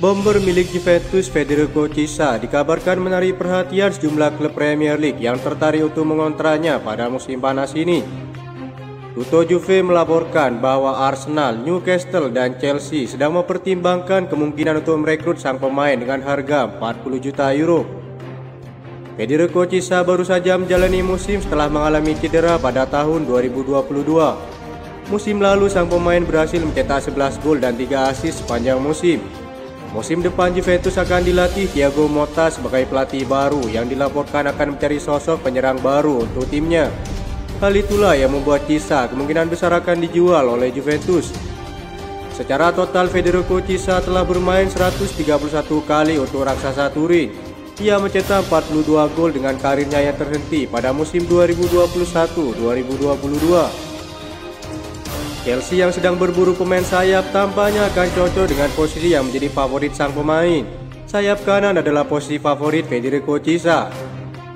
Bomber milik Juventus Federico Chiesa dikabarkan menarik perhatian sejumlah klub Premier League yang tertarik untuk mengontraknya pada musim panas ini. Tuto Juve melaporkan bahwa Arsenal, Newcastle, dan Chelsea sedang mempertimbangkan kemungkinan untuk merekrut sang pemain dengan harga 40 juta euro. Federico Chiesa baru saja menjalani musim setelah mengalami cedera pada tahun 2022. Musim lalu sang pemain berhasil mencetak 11 gol dan 3 assist sepanjang musim. Musim depan Juventus akan dilatih Thiago Motta sebagai pelatih baru yang dilaporkan akan mencari sosok penyerang baru untuk timnya. Hal itulah yang membuat Chiesa kemungkinan besar akan dijual oleh Juventus. Secara total Federico Chiesa telah bermain 131 kali untuk raksasa Turin. Ia mencetak 42 gol dengan karirnya yang terhenti pada musim 2021-2022. Chelsea yang sedang berburu pemain sayap tampaknya akan cocok dengan posisi yang menjadi favorit sang pemain. Sayap kanan adalah posisi favorit Federico Chiesa.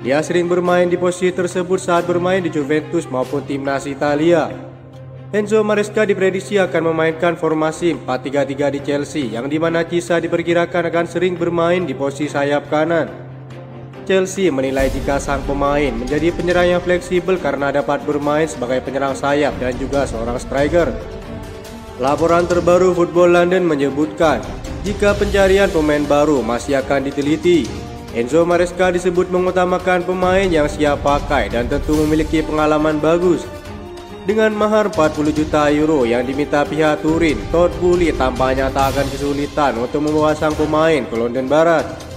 Dia sering bermain di posisi tersebut saat bermain di Juventus maupun timnas Italia. Enzo Maresca diprediksi akan memainkan formasi 4-3-3 di Chelsea, yang dimana Chiesa diperkirakan akan sering bermain di posisi sayap kanan. Chelsea menilai jika sang pemain menjadi penyerang yang fleksibel karena dapat bermain sebagai penyerang sayap dan juga seorang striker. Laporan terbaru Football London menyebutkan jika pencarian pemain baru masih akan diteliti. Enzo Maresca disebut mengutamakan pemain yang siap pakai dan tentu memiliki pengalaman bagus. Dengan mahar 40 juta euro yang diminta pihak Turin, Todd Boehly tampaknya tak akan kesulitan untuk membawa sang pemain ke London Barat.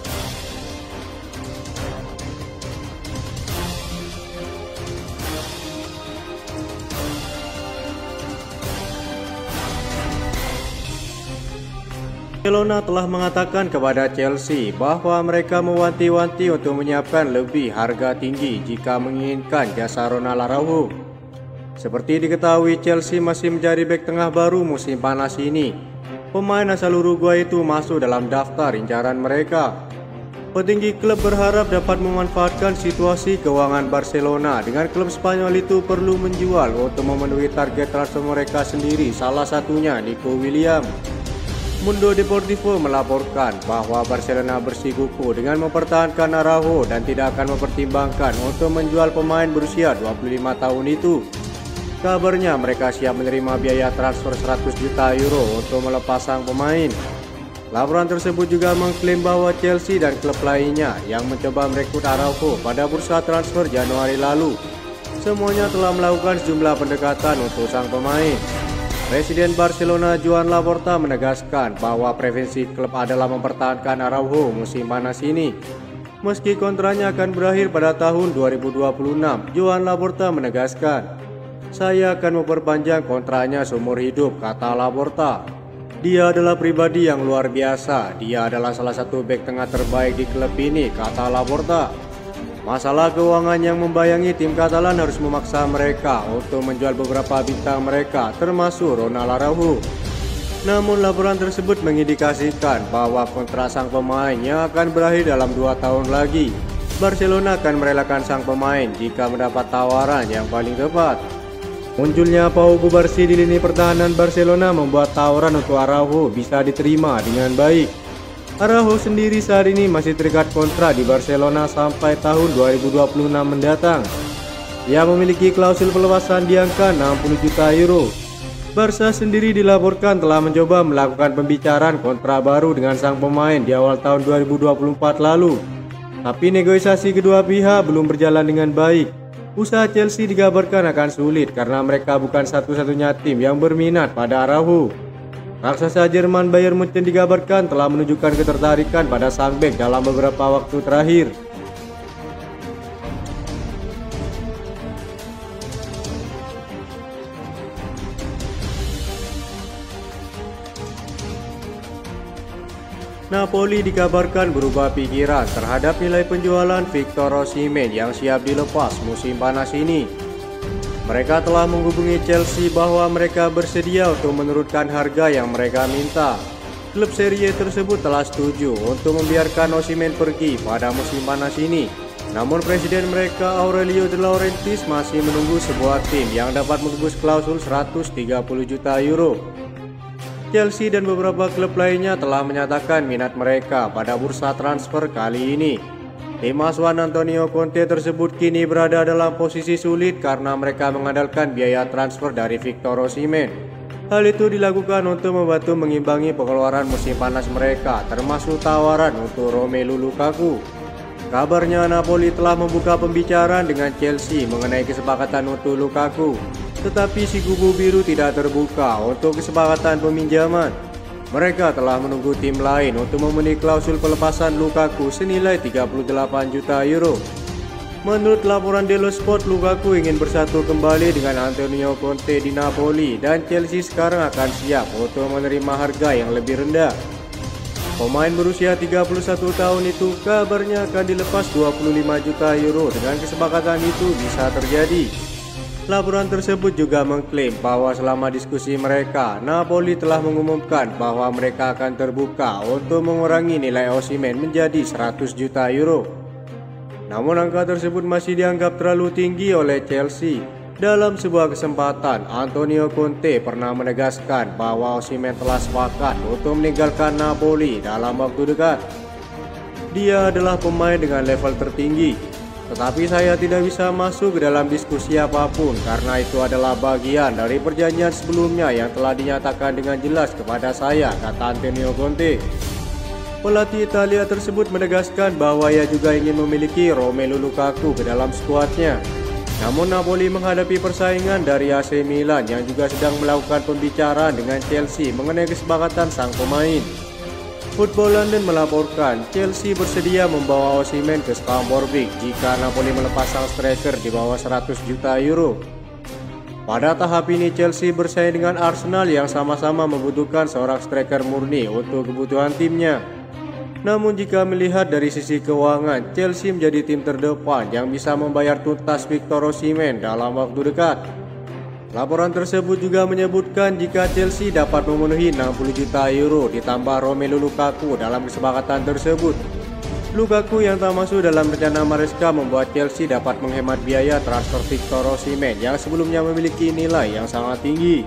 Barcelona telah mengatakan kepada Chelsea bahwa mereka mewanti-wanti untuk menyiapkan lebih harga tinggi jika menginginkan jasa Ronald Araujo. Seperti diketahui, Chelsea masih mencari bek tengah baru musim panas ini. Pemain asal Uruguay itu masuk dalam daftar incaran mereka. Petinggi klub berharap dapat memanfaatkan situasi keuangan Barcelona dengan klub Spanyol itu perlu menjual untuk memenuhi target transfer mereka sendiri, salah satunya Nico Williams. Mundo Deportivo melaporkan bahwa Barcelona bersikukuh dengan mempertahankan Araujo dan tidak akan mempertimbangkan untuk menjual pemain berusia 25 tahun itu. Kabarnya mereka siap menerima biaya transfer 100 juta euro untuk melepas sang pemain. Laporan tersebut juga mengklaim bahwa Chelsea dan klub lainnya yang mencoba merekrut Araujo pada bursa transfer Januari lalu semuanya telah melakukan sejumlah pendekatan untuk sang pemain. Presiden Barcelona Joan Laporta menegaskan bahwa preferensi klub adalah mempertahankan Araujo musim panas ini. Meski kontraknya akan berakhir pada tahun 2026, Joan Laporta menegaskan, "Saya akan memperpanjang kontraknya seumur hidup," kata Laporta. "Dia adalah pribadi yang luar biasa. Dia adalah salah satu bek tengah terbaik di klub ini," kata Laporta. Masalah keuangan yang membayangi tim Katalan harus memaksa mereka untuk menjual beberapa bintang mereka, termasuk Ronald Araujo. Namun laporan tersebut mengindikasikan bahwa kontrak sang pemain yang akan berakhir dalam 2 tahun lagi. Barcelona akan merelakan sang pemain jika mendapat tawaran yang paling tepat. Munculnya Pau Cubarsí di lini pertahanan Barcelona membuat tawaran untuk Araujo bisa diterima dengan baik. Araujo sendiri saat ini masih terikat kontrak di Barcelona sampai tahun 2026 mendatang. Ia memiliki klausul pelepasan di angka 60 juta euro. Barca sendiri dilaporkan telah mencoba melakukan pembicaraan kontrak baru dengan sang pemain di awal tahun 2024 lalu. Tapi negosiasi kedua pihak belum berjalan dengan baik. Usaha Chelsea dikabarkan akan sulit karena mereka bukan satu-satunya tim yang berminat pada Araujo. Raksasa Jerman Bayern Munchen dikabarkan telah menunjukkan ketertarikan pada sang bek dalam beberapa waktu terakhir. Napoli dikabarkan berubah pikiran terhadap nilai penjualan Victor Osimhen yang siap dilepas musim panas ini. Mereka telah menghubungi Chelsea bahwa mereka bersedia untuk menurunkan harga yang mereka minta. Klub Serie A tersebut telah setuju untuk membiarkan Osimhen pergi pada musim panas ini. Namun presiden mereka Aurelio De Laurentiis masih menunggu sebuah tim yang dapat menembus klausul 130 juta euro. Chelsea dan beberapa klub lainnya telah menyatakan minat mereka pada bursa transfer kali ini. Tim asuhan Antonio Conte tersebut kini berada dalam posisi sulit karena mereka mengandalkan biaya transfer dari Victor Osimhen. Hal itu dilakukan untuk membantu mengimbangi pengeluaran musim panas mereka, termasuk tawaran untuk Romelu Lukaku. Kabarnya Napoli telah membuka pembicaraan dengan Chelsea mengenai kesepakatan untuk Lukaku, tetapi si kubu biru tidak terbuka untuk kesepakatan peminjaman. Mereka telah menunggu tim lain untuk memenuhi klausul pelepasan Lukaku senilai 38 juta euro. Menurut laporan Dello Sport, Lukaku ingin bersatu kembali dengan Antonio Conte di Napoli dan Chelsea sekarang akan siap untuk menerima harga yang lebih rendah. Pemain berusia 31 tahun itu kabarnya akan dilepas 25 juta euro dengan kesepakatan itu bisa terjadi. Laporan tersebut juga mengklaim bahwa selama diskusi mereka, Napoli telah mengumumkan bahwa mereka akan terbuka untuk mengurangi nilai Osimhen menjadi 100 juta euro. Namun angka tersebut masih dianggap terlalu tinggi oleh Chelsea. Dalam sebuah kesempatan, Antonio Conte pernah menegaskan bahwa Osimhen telah sepakat untuk meninggalkan Napoli dalam waktu dekat. Dia adalah pemain dengan level tertinggi. Tetapi saya tidak bisa masuk ke dalam diskusi apapun karena itu adalah bagian dari perjanjian sebelumnya yang telah dinyatakan dengan jelas kepada saya, kata Antonio Conte. Pelatih Italia tersebut menegaskan bahwa ia juga ingin memiliki Romelu Lukaku ke dalam skuadnya. Namun Napoli menghadapi persaingan dari AC Milan yang juga sedang melakukan pembicaraan dengan Chelsea mengenai kesepakatan sang pemain. Football London melaporkan Chelsea bersedia membawa Osimhen ke Stamford Bridge jika Napoli melepas sang striker di bawah 100 juta euro. Pada tahap ini Chelsea bersaing dengan Arsenal yang sama-sama membutuhkan seorang striker murni untuk kebutuhan timnya. Namun jika melihat dari sisi keuangan, Chelsea menjadi tim terdepan yang bisa membayar tuntas Victor Osimhen dalam waktu dekat. Laporan tersebut juga menyebutkan jika Chelsea dapat memenuhi 60 juta euro ditambah Romelu Lukaku dalam kesepakatan tersebut. Lukaku yang tak masuk dalam rencana Maresca membuat Chelsea dapat menghemat biaya transfer Victor Osimhen yang sebelumnya memiliki nilai yang sangat tinggi.